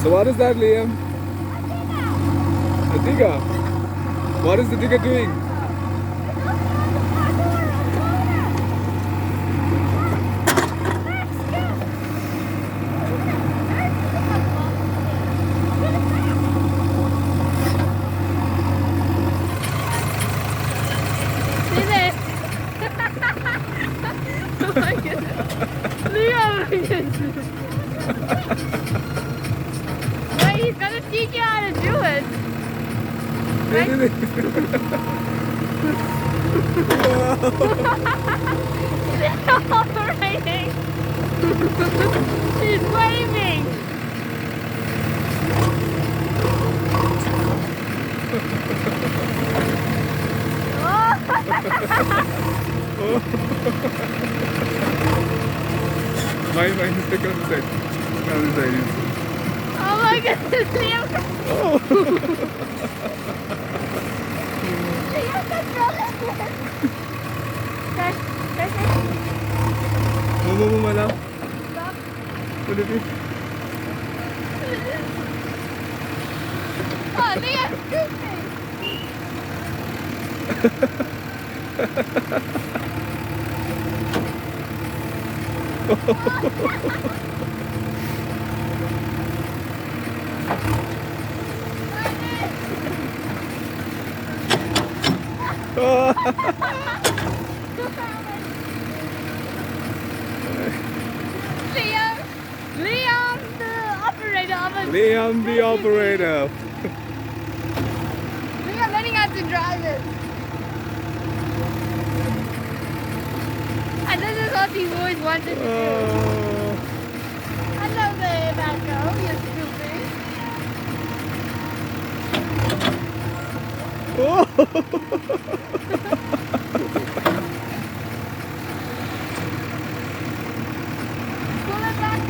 So what is that, Liam? A digger. What is the digger doing? Oh my goodness. Wait, he's gonna teach you how to do it. Right? They're operating. He's waving. Mine, stick on the side. On the side. Oh my goodness, Liam. Oh. Liam, control it. Move, madam. Stop. Put it in. Oh, Liam, stupid. Liam, the operator of a Liam, the operator. Liam learning how to drive it. And this is what he's always wanted to do. I love the backhoe, you're stupid. Pull it back.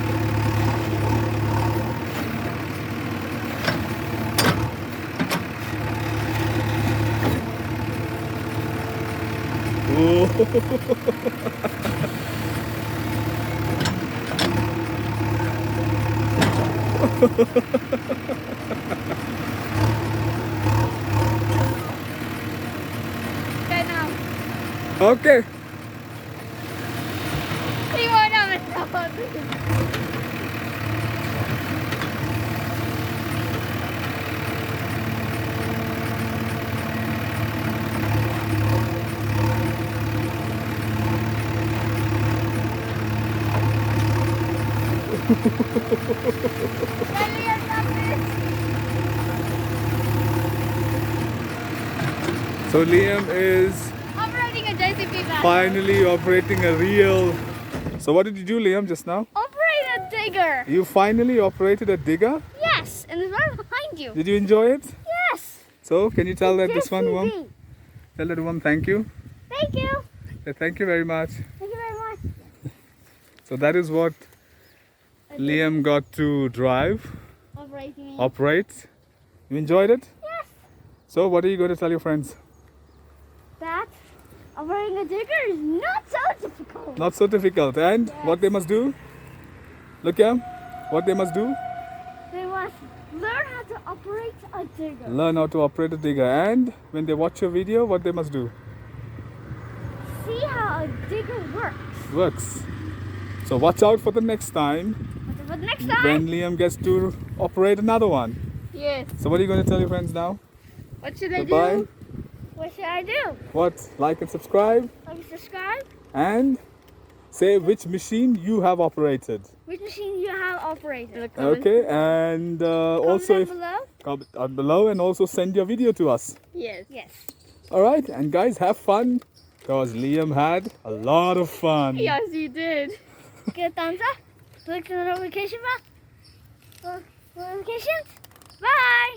Okay, now. Okay. He won't have it. So Liam is Operating a JCB backhoe. finally operating a real. So what did you do, Liam, just now? Operate a digger. You finally operated a digger. Yes, and it's right behind you. Did you enjoy it? Yes. So can you tell that this one, JCB. tell that one thank you. Thank you. Yeah, thank you very much. Thank you very much. So that is what Liam got to drive, Operating. operate. You enjoyed it? Yes. So what are you going to tell your friends? That operating a digger is not so difficult. Not so difficult. And what they must do? Look here. What they must do? They must learn how to operate a digger. Learn how to operate a digger. And when they watch your video, what they must do? See how a digger works. Works. So watch out for the next time But for the next time. when Liam gets to operate another one. Yes. So what are you going to tell your friends now? What should I Goodbye. do? What should I do? What? Like and subscribe. Like, subscribe. And say which machine you have operated. Which machine you have operated? Okay, and also Comment if down below. comment down below and also send your video to us. Yes. Yes. All right, and guys, have fun because Liam had a lot of fun. Yes, you did. Give a thumbs up. Click the notification bell. Notifications. Bye.